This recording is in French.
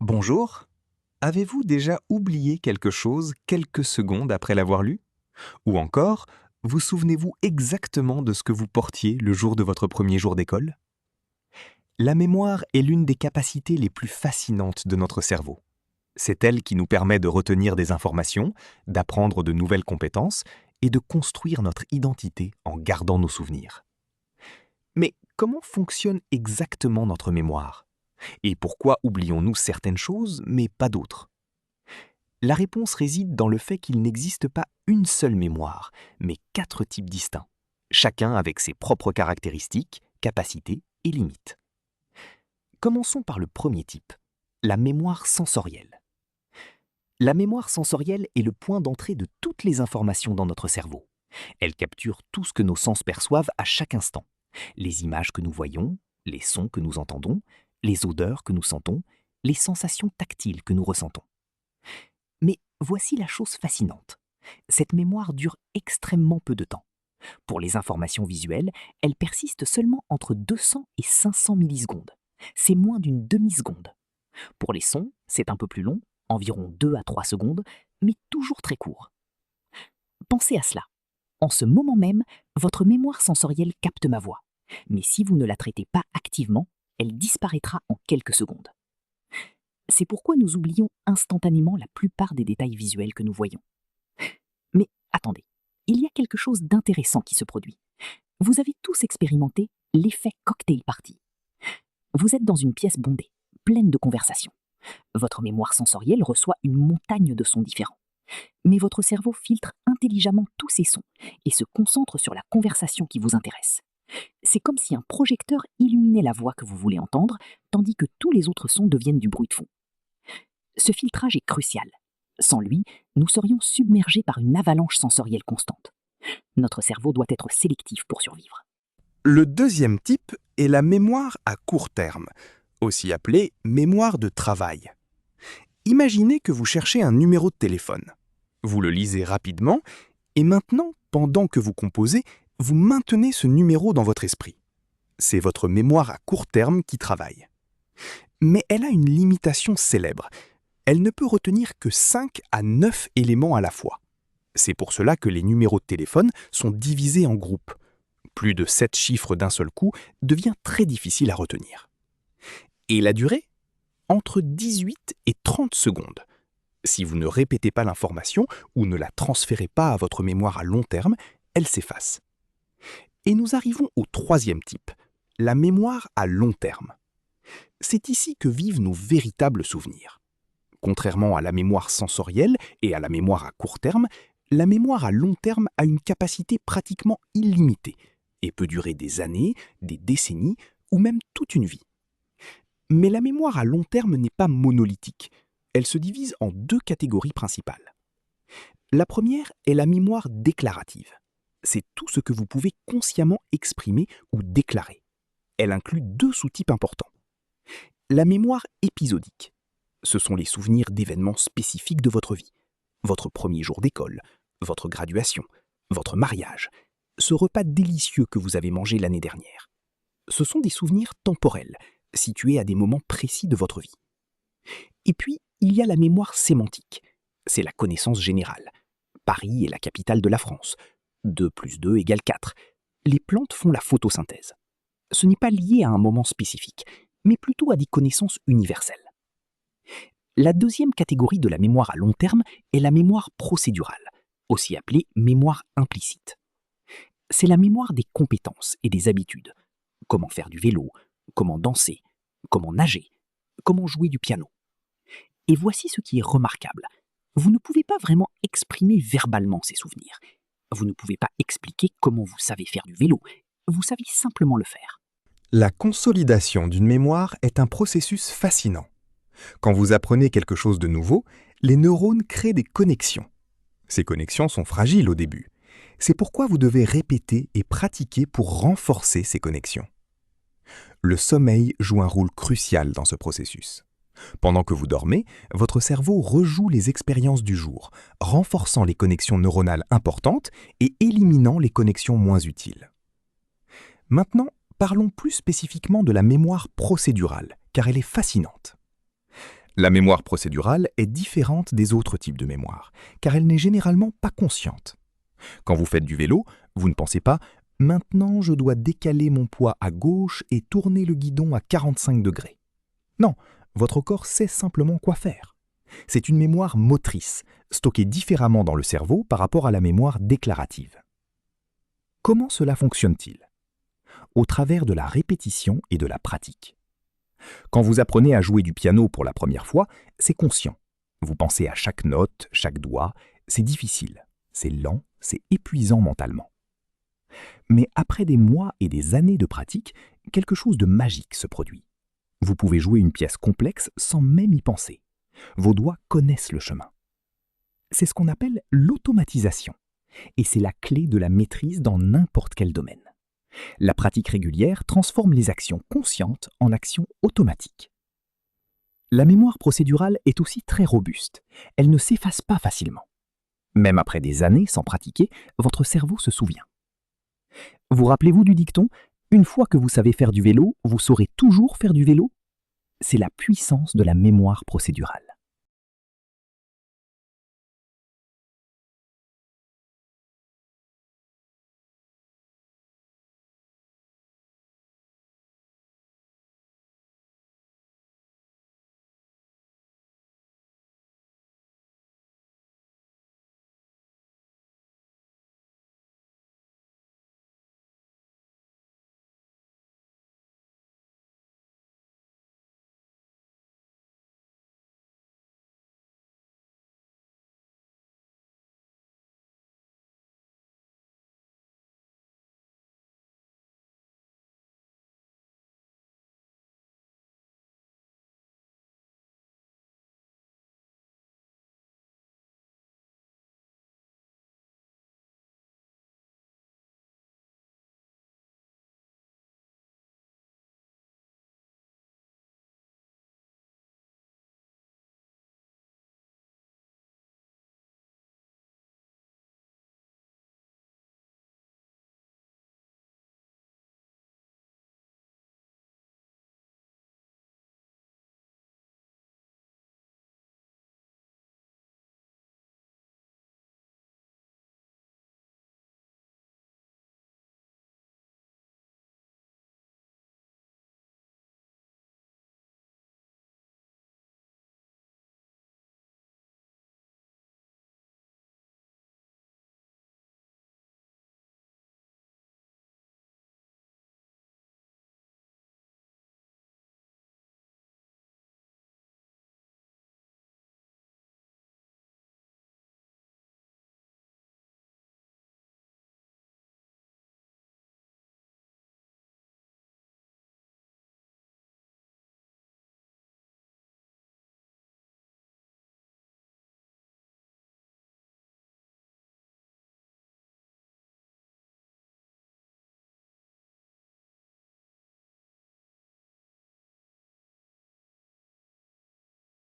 Bonjour, avez-vous déjà oublié quelque chose quelques secondes après l'avoir lu? Ou encore, vous souvenez-vous exactement de ce que vous portiez le jour de votre premier jour d'école? La mémoire est l'une des capacités les plus fascinantes de notre cerveau. C'est elle qui nous permet de retenir des informations, d'apprendre de nouvelles compétences et de construire notre identité en gardant nos souvenirs. Mais comment fonctionne exactement notre mémoire? Et pourquoi oublions-nous certaines choses mais pas d'autres? La réponse réside dans le fait qu'il n'existe pas une seule mémoire, mais 4 types distincts, chacun avec ses propres caractéristiques, capacités et limites. Commençons par le premier type, la mémoire sensorielle. La mémoire sensorielle est le point d'entrée de toutes les informations dans notre cerveau. Elle capture tout ce que nos sens perçoivent à chaque instant. Les images que nous voyons, les sons que nous entendons, les odeurs que nous sentons, les sensations tactiles que nous ressentons. Mais voici la chose fascinante. Cette mémoire dure extrêmement peu de temps. Pour les informations visuelles, elle persiste seulement entre 200 et 500 millisecondes. C'est moins d'une demi-seconde. Pour les sons, c'est un peu plus long, environ 2 à 3 secondes, mais toujours très court. Pensez à cela. En ce moment même, votre mémoire sensorielle capte ma voix. Mais si vous ne la traitez pas activement, elle disparaîtra en quelques secondes. C'est pourquoi nous oublions instantanément la plupart des détails visuels que nous voyons. Mais attendez, il y a quelque chose d'intéressant qui se produit. Vous avez tous expérimenté l'effet cocktail party. Vous êtes dans une pièce bondée, pleine de conversations. Votre mémoire sensorielle reçoit une montagne de sons différents. Mais votre cerveau filtre intelligemment tous ces sons et se concentre sur la conversation qui vous intéresse. C'est comme si un projecteur illuminait la voix que vous voulez entendre, tandis que tous les autres sons deviennent du bruit de fond. Ce filtrage est crucial. Sans lui, nous serions submergés par une avalanche sensorielle constante. Notre cerveau doit être sélectif pour survivre. Le deuxième type est la mémoire à court terme, aussi appelée mémoire de travail. Imaginez que vous cherchez un numéro de téléphone. Vous le lisez rapidement et maintenant, pendant que vous composez, vous maintenez ce numéro dans votre esprit. C'est votre mémoire à court terme qui travaille. Mais elle a une limitation célèbre. Elle ne peut retenir que 5 à 9 éléments à la fois. C'est pour cela que les numéros de téléphone sont divisés en groupes. Plus de 7 chiffres d'un seul coup devient très difficile à retenir. Et la durée? Entre 18 et 30 secondes. Si vous ne répétez pas l'information ou ne la transférez pas à votre mémoire à long terme, elle s'efface. Et nous arrivons au troisième type, la mémoire à long terme. C'est ici que vivent nos véritables souvenirs. Contrairement à la mémoire sensorielle et à la mémoire à court terme, la mémoire à long terme a une capacité pratiquement illimitée et peut durer des années, des décennies ou même toute une vie. Mais la mémoire à long terme n'est pas monolithique. Elle se divise en 2 catégories principales. La première est la mémoire déclarative. C'est tout ce que vous pouvez consciemment exprimer ou déclarer. Elle inclut 2 sous-types importants. La mémoire épisodique. Ce sont les souvenirs d'événements spécifiques de votre vie. Votre premier jour d'école, votre graduation, votre mariage, ce repas délicieux que vous avez mangé l'année dernière. Ce sont des souvenirs temporels, situés à des moments précis de votre vie. Et puis, il y a la mémoire sémantique. C'est la connaissance générale. Paris est la capitale de la France. 2 plus 2 égale 4. Les plantes font la photosynthèse. Ce n'est pas lié à un moment spécifique, mais plutôt à des connaissances universelles. La deuxième catégorie de la mémoire à long terme est la mémoire procédurale, aussi appelée mémoire implicite. C'est la mémoire des compétences et des habitudes. Comment faire du vélo, comment danser, comment nager, comment jouer du piano. Et voici ce qui est remarquable. Vous ne pouvez pas vraiment exprimer verbalement ces souvenirs. Vous ne pouvez pas expliquer comment vous savez faire du vélo. Vous savez simplement le faire. La consolidation d'une mémoire est un processus fascinant. Quand vous apprenez quelque chose de nouveau, les neurones créent des connexions. Ces connexions sont fragiles au début. C'est pourquoi vous devez répéter et pratiquer pour renforcer ces connexions. Le sommeil joue un rôle crucial dans ce processus. Pendant que vous dormez, votre cerveau rejoue les expériences du jour, renforçant les connexions neuronales importantes et éliminant les connexions moins utiles. Maintenant, parlons plus spécifiquement de la mémoire procédurale, car elle est fascinante. La mémoire procédurale est différente des autres types de mémoire, car elle n'est généralement pas consciente. Quand vous faites du vélo, vous ne pensez pas « Maintenant, je dois décaler mon poids à gauche et tourner le guidon à 45 degrés ». Non, votre corps sait simplement quoi faire. C'est une mémoire motrice, stockée différemment dans le cerveau par rapport à la mémoire déclarative. Comment cela fonctionne-t-il? Au travers de la répétition et de la pratique. Quand vous apprenez à jouer du piano pour la première fois, c'est conscient. Vous pensez à chaque note, chaque doigt, c'est difficile, c'est lent, c'est épuisant mentalement. Mais après des mois et des années de pratique, quelque chose de magique se produit. Vous pouvez jouer une pièce complexe sans même y penser. Vos doigts connaissent le chemin. C'est ce qu'on appelle l'automatisation, et c'est la clé de la maîtrise dans n'importe quel domaine. La pratique régulière transforme les actions conscientes en actions automatiques. La mémoire procédurale est aussi très robuste. Elle ne s'efface pas facilement. Même après des années sans pratiquer, votre cerveau se souvient. Vous rappelez-vous du dicton « Une fois que vous savez faire du vélo, vous saurez toujours faire du vélo » C'est la puissance de la mémoire procédurale.